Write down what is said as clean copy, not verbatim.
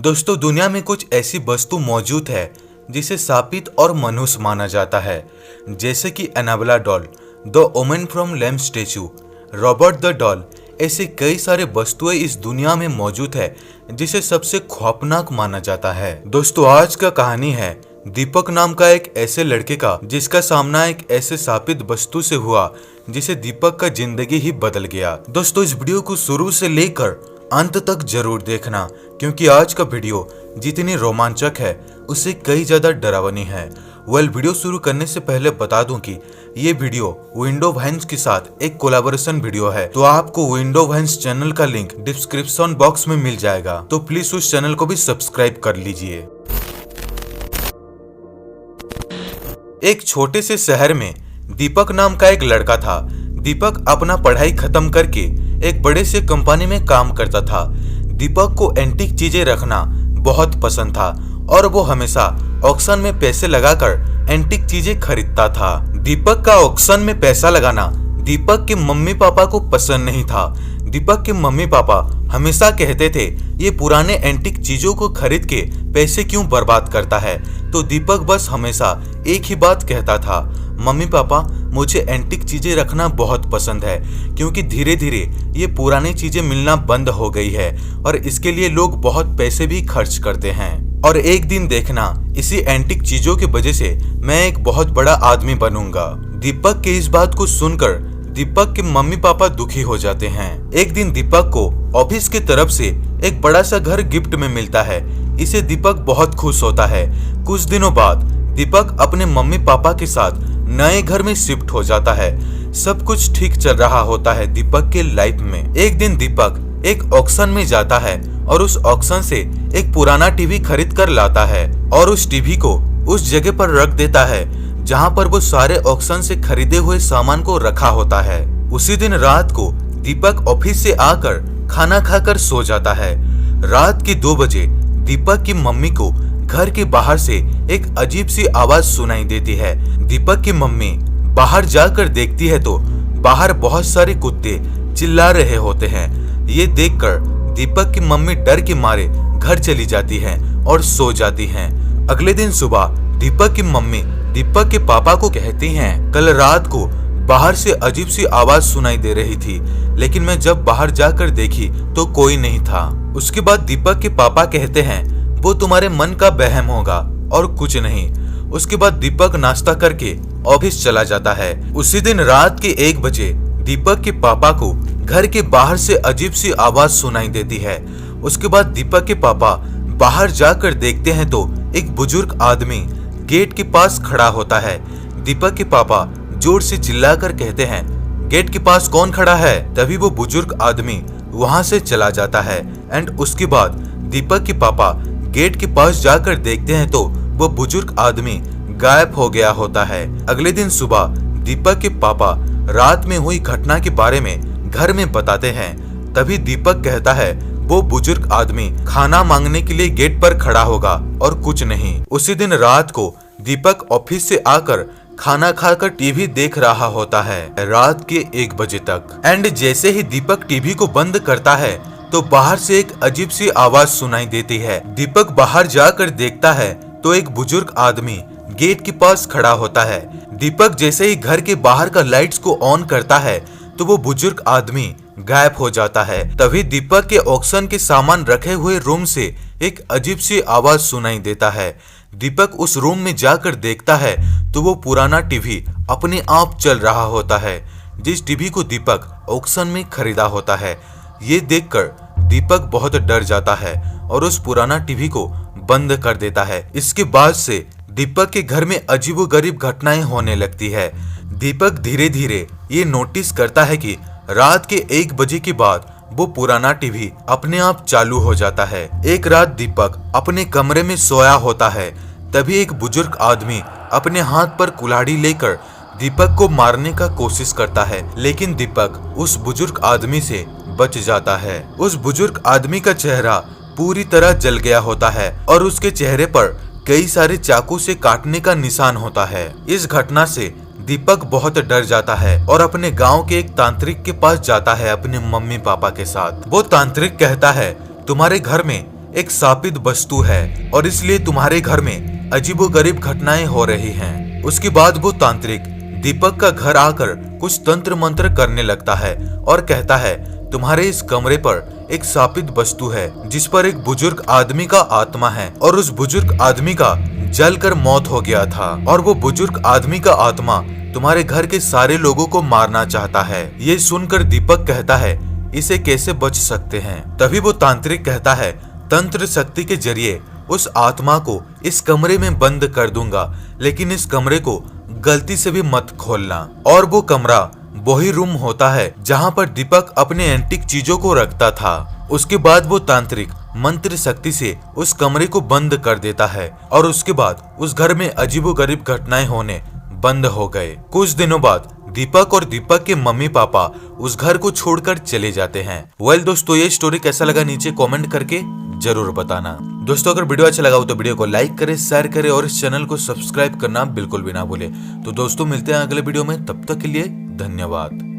दोस्तों, दुनिया में कुछ ऐसी वस्तु मौजूद है जिसे शापित और मनुष्य माना जाता है, जैसे कि Annabelle doll, the woman from lamp statue, Robert the doll. ऐसे कई सारे वस्तुएं इस दुनिया में मौजूद है जिसे सबसे खौफनाक माना जाता है। दोस्तों, आज का कहानी है दीपक नाम का एक ऐसे लड़के का जिसका सामना एक ऐसे शापित वस्तु से हुआ जिसे दीपक का जिंदगी ही बदल गया। दोस्तों, इस वीडियो को शुरू से लेकर अंत तक जरूर देखना, क्योंकि आज का वीडियो जितनी रोमांचक है उससे कई ज्यादा डरावनी है। वीडियो शुरू करने से पहले बता दूं कि ये वीडियो विंडो वाइन्स के साथ एक कोलैबोरेशन वीडियो है, तो आपको विंडो वाइन्स चैनल का लिंक डिस्क्रिप्शन बॉक्स में मिल जाएगा, तो प्लीज उस चैनल को भी सब्सक्राइब कर लीजिए। एक छोटे से शहर में दीपक नाम का एक लड़का था। दीपक अपना पढ़ाई खत्म करके एक बड़े से कंपनी में काम करता था। दीपक को एंटीक चीजें रखना बहुत पसंद था और वो हमेशा ऑक्शन में पैसे लगाकर एंटीक चीजें खरीदता था। दीपक का ऑक्शन में पैसा लगाना दीपक के मम्मी पापा को पसंद नहीं था। दीपक के मम्मी पापा हमेशा कहते थे, ये पुराने एंटीक चीजों को खरीद के पैसे क्यों बर्बाद करता है। तो दीपक बस हमेशा एक ही बात कहता था, मम्मी पापा मुझे एंटीक चीजें रखना बहुत पसंद है, क्योंकि धीरे धीरे ये पुरानी चीजें मिलना बंद हो गई है और इसके लिए लोग बहुत पैसे भी खर्च करते हैं। और एक दिन देखना, इसी एंटीक चीजों की वजह से मैं एक बहुत बड़ा आदमी बनूंगा। दीपक के इस बात को सुनकर दीपक के मम्मी पापा दुखी हो जाते हैं। एक दिन दीपक को ऑफिस की तरफ से एक बड़ा सा घर गिफ्ट में मिलता है। इसे दीपक बहुत खुश होता है। कुछ दिनों बाद दीपक अपने मम्मी पापा के साथ नए घर में शिफ्ट हो जाता है। सब कुछ ठीक चल रहा होता है दीपक के लाइफ में। एक दिन दीपक एक ऑक्शन में जाता है और उस ऑक्शन से एक पुराना टीवी खरीद कर लाता है और उस टीवी को उस जगह पर रख देता है जहां पर वो सारे ऑक्शन से खरीदे हुए सामान को रखा होता है। उसी दिन रात को दीपक ऑफिस से आकर खाना खाकर सो जाता है। रात के 2 बजे दीपक की मम्मी को घर के बाहर से एक अजीब सी आवाज सुनाई देती है। दीपक की मम्मी बाहर जाकर देखती है तो बाहर बहुत सारे कुत्ते चिल्ला रहे होते हैं। ये देखकर दीपक की मम्मी डर के मारे घर चली जाती हैं और सो जाती हैं। अगले दिन सुबह दीपक की मम्मी दीपक के पापा को कहती हैं, कल रात को बाहर से अजीब सी आवाज सुनाई दे रही थी, लेकिन मैं जब बाहर जाकर देखी तो कोई नहीं था। उसके बाद दीपक के पापा कहते हैं, वो तुम्हारे मन का वहम होगा और कुछ नहीं। उसके बाद दीपक नाश्ता करके ऑफिस चला जाता है। उसी दिन रात के 1 बजे दीपक के पापा को घर के बाहर से अजीब सी आवाज सुनाई देती है। उसके बाद दीपक के पापा बाहर जाकर देखते हैं तो एक बुजुर्ग आदमी गेट के पास खड़ा होता है। दीपक के पापा जोर से चिल्लाकर कहते हैं, गेट के पास कौन खड़ा है। तभी वो बुजुर्ग आदमी वहां से चला जाता है एंड उसके बाद दीपक के पापा गेट के पास जाकर देखते हैं तो वो बुजुर्ग आदमी गायब हो गया होता है। अगले दिन सुबह दीपक के पापा रात में हुई घटना के बारे में घर में बताते हैं। तभी दीपक कहता है, वो बुजुर्ग आदमी खाना मांगने के लिए गेट पर खड़ा होगा और कुछ नहीं। उसी दिन रात को दीपक ऑफिस से आकर खाना खाकर टीवी देख रहा होता है रात के 1 बजे तक। एंड जैसे ही दीपक टीवी को बंद करता है तो बाहर से एक अजीब सी आवाज सुनाई देती है। दीपक बाहर जाकर देखता है तो एक बुजुर्ग आदमी गेट के पास खड़ा होता है। दीपक जैसे ही घर के बाहर का लाइट्स को ऑन करता है तो वो बुजुर्ग आदमी गायब हो जाता है। तभी दीपक के ऑक्शन के सामान रखे हुए रूम से एक अजीब सी आवाज सुनाई देता है। दीपक उस रूम में जाकर देखता है तो वो पुराना टीवी अपने आप चल रहा होता है, जिस टीवी को दीपक ऑक्शन में खरीदा होता है। ये देखकर दीपक बहुत डर जाता है और उस पुराना टीवी को बंद कर देता है। इसके बाद से दीपक के घर में अजीबोगरीब घटनाएं होने लगती है। दीपक धीरे धीरे ये नोटिस करता है कि रात के 1 बजे के बाद वो पुराना टीवी अपने आप चालू हो जाता है। एक रात दीपक अपने कमरे में सोया होता है। तभी एक बुजुर्ग आदमी अपने हाथ पर कुल्हाड़ी लेकर दीपक को मारने का कोशिश करता है, लेकिन दीपक उस बुजुर्ग आदमी से बच जाता है। उस बुजुर्ग आदमी का चेहरा पूरी तरह जल गया होता है और उसके चेहरे पर कई सारे चाकू से काटने का निशान होता है। इस घटना से दीपक बहुत डर जाता है और अपने गांव के एक तांत्रिक के पास जाता है अपने मम्मी पापा के साथ। वो तांत्रिक कहता है, तुम्हारे घर में एक शापित वस्तु है और इसलिए तुम्हारे घर में अजीबोगरीब घटनाएं हो रही हैं। उसके बाद वो तांत्रिक दीपक का घर आकर कुछ तंत्र मंत्र करने लगता है और कहता है तुम्हारे इस कमरे पर एक शापित वस्तु है जिस पर एक बुजुर्ग आदमी का आत्मा है और उस बुजुर्ग आदमी का जलकर मौत हो गया था और वो बुजुर्ग आदमी का आत्मा तुम्हारे घर के सारे लोगों को मारना चाहता है। ये सुनकर दीपक कहता है इसे कैसे बच सकते हैं। तभी वो तांत्रिक कहता है तंत्र शक्ति के जरिए उस आत्मा को इस कमरे में बंद कर दूंगा, लेकिन इस कमरे को गलती से भी मत खोलना। और वो कमरा वही रूम होता है जहाँ पर दीपक अपने एंटीक चीजों को रखता था। उसके बाद वो तांत्रिक मंत्र शक्ति से उस कमरे को बंद कर देता है और उसके बाद उस घर में अजीबोगरीब घटनाएं होने बंद हो गए। कुछ दिनों बाद दीपक और दीपक के मम्मी पापा उस घर को छोड़कर चले जाते हैं। दोस्तों ये स्टोरी कैसा लगा नीचे कमेंट करके जरूर बताना। दोस्तों अगर वीडियो अच्छा लगा हो तो वीडियो को लाइक करें, शेयर करें और इस चैनल को सब्सक्राइब करना बिल्कुल भी ना भूलें। तो दोस्तों मिलते हैं अगले वीडियो में, तब तक के लिए धन्यवाद।